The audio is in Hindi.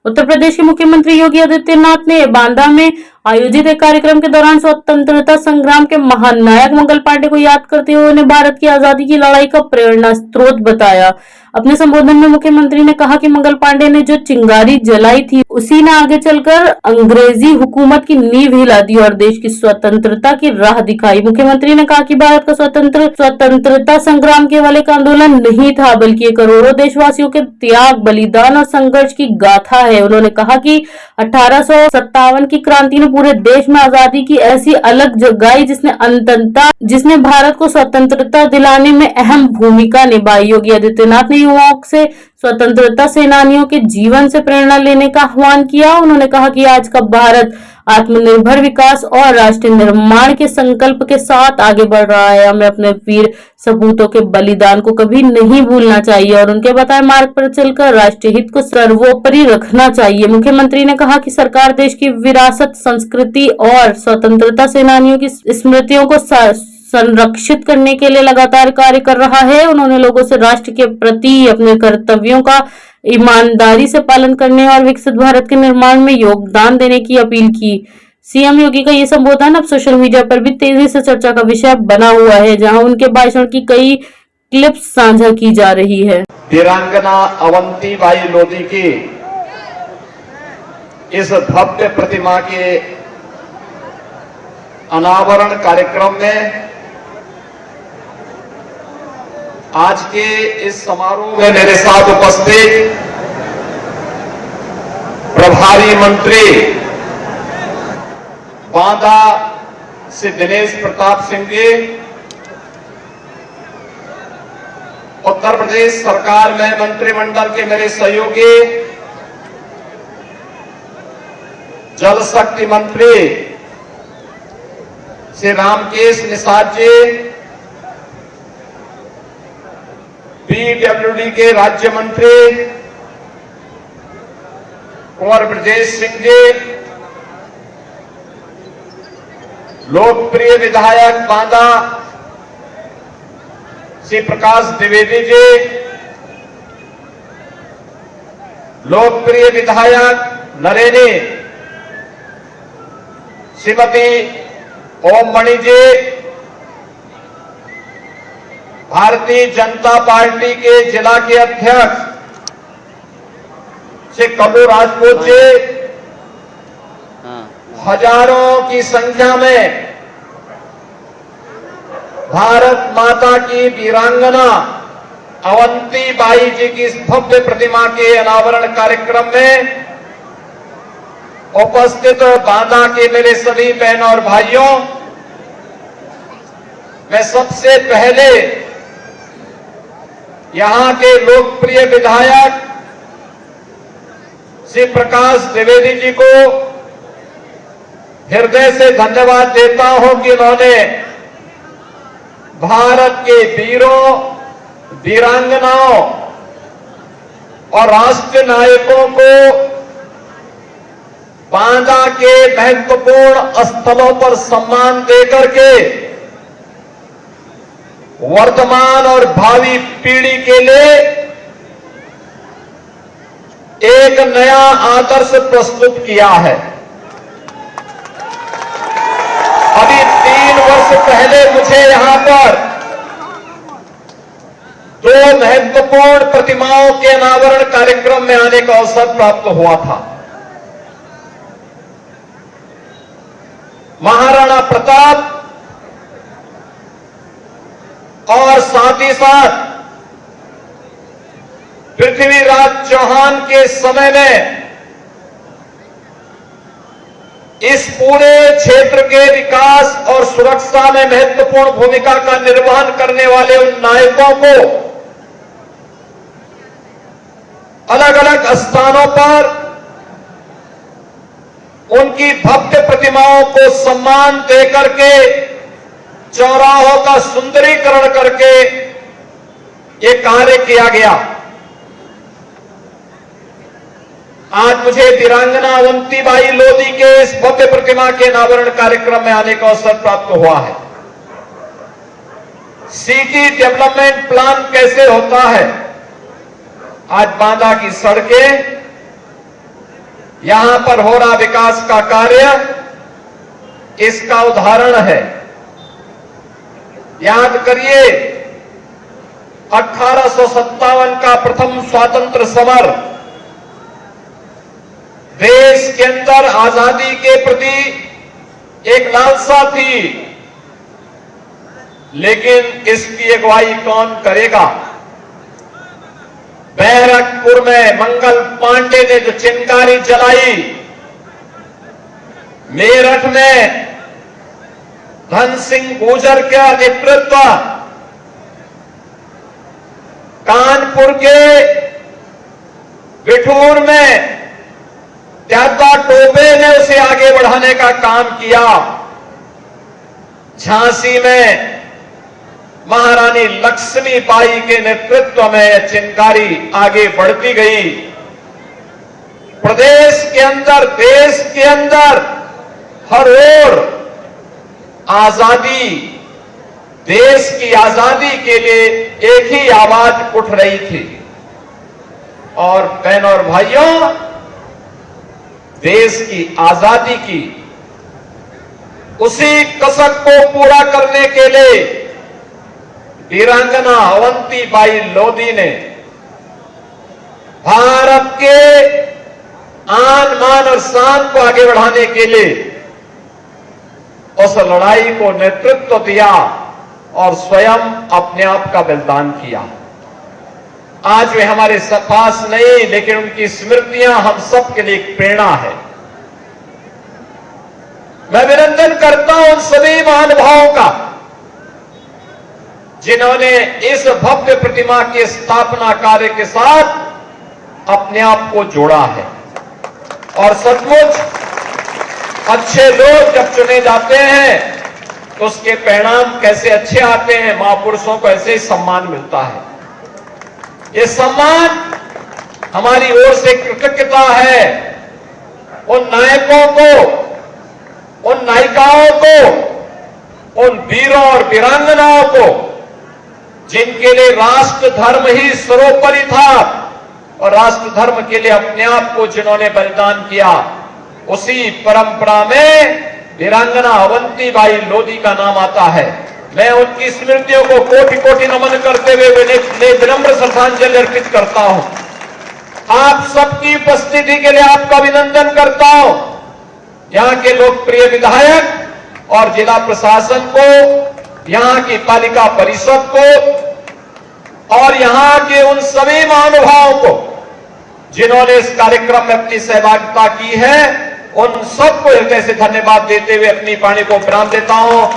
उत्तर प्रदेश के मुख्यमंत्री योगी आदित्यनाथ ने बांदा में आयोजित एक कार्यक्रम के दौरान स्वतंत्रता संग्राम के महानायक मंगल पांडे को याद करते हुए उन्हें भारत की आजादी की लड़ाई का प्रेरणा स्रोत बताया। अपने संबोधन में मुख्यमंत्री ने कहा कि मंगल पांडे ने जो चिंगारी जलाई थी उसी ने आगे चलकर अंग्रेजी हुकूमत की नींव हिला दी और देश की स्वतंत्रता की राह दिखाई। मुख्यमंत्री ने कहा कि भारत का स्वतंत्रता संग्राम केवल एक आंदोलन नहीं था बल्कि ये करोड़ों देशवासियों के त्याग, बलिदान और संघर्ष की गाथा है। उन्होंने कहा कि 1857 की क्रांति ने पूरे देश में आजादी की ऐसी अलग जगाई जिसने भारत को स्वतंत्रता दिलाने में अहम भूमिका निभाई। योगी आदित्यनाथ ने युवाओं से स्वतंत्रता सेनानियों के जीवन से प्रेरणा लेने का आह्वान किया। उन्होंने कहा कि आज का भारत आत्मनिर्भर विकास और राष्ट्र निर्माण के संकल्प के साथ आगे बढ़ रहा है। हमें अपने वीर सपूतों के बलिदान को कभी नहीं भूलना चाहिए और उनके बताए मार्ग पर चलकर राष्ट्रीय हित को सर्वोपरि रखना चाहिए। मुख्यमंत्री ने कहा कि सरकार देश की विरासत, संस्कृति और स्वतंत्रता सेनानियों की स्मृतियों को संरक्षित करने के लिए लगातार कार्य कर रहा है। उन्होंने लोगों से राष्ट्र के प्रति अपने कर्तव्यों का ईमानदारी से पालन करने और विकसित भारत के निर्माण में योगदान देने की अपील की। सीएम योगी का ये संबोधन अब सोशल मीडिया पर भी तेजी से चर्चा का विषय बना हुआ है, जहां उनके भाषण की कई क्लिप्स साझा की जा रही है। वीरांगना अवंतीबाई लोधी की इस भव्य प्रतिमा के अनावरण कार्यक्रम में आज के इस समारोह में मेरे साथ उपस्थित प्रभारी मंत्री बांदा से दिनेश प्रताप सिंह जी, उत्तर प्रदेश सरकार में मंत्रिमंडल के मेरे सहयोगी जल शक्ति मंत्री श्री रामकेश निषाद जी, पीडब्ल्यूडी के राज्य मंत्री कुंवर ब्रजेश सिंह जी, लोकप्रिय विधायक बांदा श्री प्रकाश द्विवेदी जी, लोकप्रिय विधायक नरेनी श्रीमती ओम मणि जी, भारतीय जनता पार्टी के जिला के अध्यक्ष श्री कल्लू राजपूत जी, हजारों की संख्या में भारत माता की वीरांगना अवंतीबाई जी की इस भव्य प्रतिमा के अनावरण कार्यक्रम में उपस्थित बांदा के मेरे सभी बहनों और भाइयों, मैं सबसे पहले यहां के लोकप्रिय विधायक श्री प्रकाश द्विवेदी जी को हृदय से धन्यवाद देता हूं कि उन्होंने भारत के वीरों, वीरांगनाओं और राष्ट्र नायकों को बांदा के महत्वपूर्ण स्थलों पर सम्मान देकर के वर्तमान और भावी पीढ़ी के लिए एक नया आदर्श प्रस्तुत किया है। अभी 3 वर्ष पहले मुझे यहां पर 2 महत्वपूर्ण प्रतिमाओं के अनावरण कार्यक्रम में आने का अवसर प्राप्त हुआ था। महाराणा प्रताप और साथ ही साथ पृथ्वीराज चौहान के समय में इस पूरे क्षेत्र के विकास और सुरक्षा में महत्वपूर्ण भूमिका का निर्वहन करने वाले उन नायकों को अलग अलग स्थानों पर उनकी भव्य प्रतिमाओं को सम्मान देकर के चौराहों का सुंदरीकरण करके ये कार्य किया गया। आज मुझे वीरांगना अवंतीबाई लोधी के इस भव्य प्रतिमा के अनावरण कार्यक्रम में आने का अवसर प्राप्त हुआ है। सिटी डेवलपमेंट प्लान कैसे होता है, आज बांदा की सड़कें यहां पर हो रहा विकास का कार्य इसका उदाहरण है। याद करिए 1857 का प्रथम स्वातंत्र समर, देश के अंदर आजादी के प्रति एक लालसा थी, लेकिन इसकी अगुवाई कौन करेगा? बैरकपुर में मंगल पांडे ने जो चिंगारी जलाई, मेरठ में धन सिंह गुर्जर का नेतृत्व, कानपुर के बिठूर में त्यागा टोपे ने उसे आगे बढ़ाने का काम किया, झांसी में महारानी लक्ष्मीबाई के नेतृत्व में यह चिंगारी आगे बढ़ती गई। प्रदेश के अंदर, देश के अंदर हर ओर आजादी, देश की आजादी के लिए एक ही आवाज उठ रही थी। और बहनों और भाइयों, देश की आजादी की उसी कसक को पूरा करने के लिए वीरांगना अवंतीबाई लोधी ने भारत के आन मान और शान को आगे बढ़ाने के लिए उस लड़ाई को नेतृत्व दिया और स्वयं अपने आप का बलिदान किया। आज वे हमारे पास नहीं, लेकिन उनकी स्मृतियां हम सब के लिए एक प्रेरणा है। मैं अभिनंदन करता हूं उन सभी महानुभावों का जिन्होंने इस भव्य प्रतिमा के स्थापना कार्य के साथ अपने आप को जोड़ा है। और सचमुच अच्छे लोग जब चुने जाते हैं तो उसके परिणाम कैसे अच्छे आते हैं। महापुरुषों को ऐसे ही सम्मान मिलता है। ये सम्मान हमारी ओर से कृतज्ञता है उन नायकों को, उन नायिकाओं को, उन वीरों और वीरांगनाओं को जिनके लिए राष्ट्र धर्म ही सर्वोपरि था और राष्ट्र धर्म के लिए अपने आप को जिन्होंने बलिदान किया। उसी परंपरा में वीरांगना अवंतीबाई लोधी का नाम आता है। मैं उनकी स्मृतियों को कोटि कोटि नमन करते हुए विनम्र श्रद्धांजलि अर्पित करता हूं। आप सबकी उपस्थिति के लिए आपका अभिनंदन करता हूं। यहां के लोकप्रिय विधायक और जिला प्रशासन को, यहां की पालिका परिषद को और यहां के उन सभी महानुभावों को जिन्होंने इस कार्यक्रम में अपनी सहभागिता की है, उन सबको हृदय से धन्यवाद देते हुए अपनी वाणी को विराम देता हूं।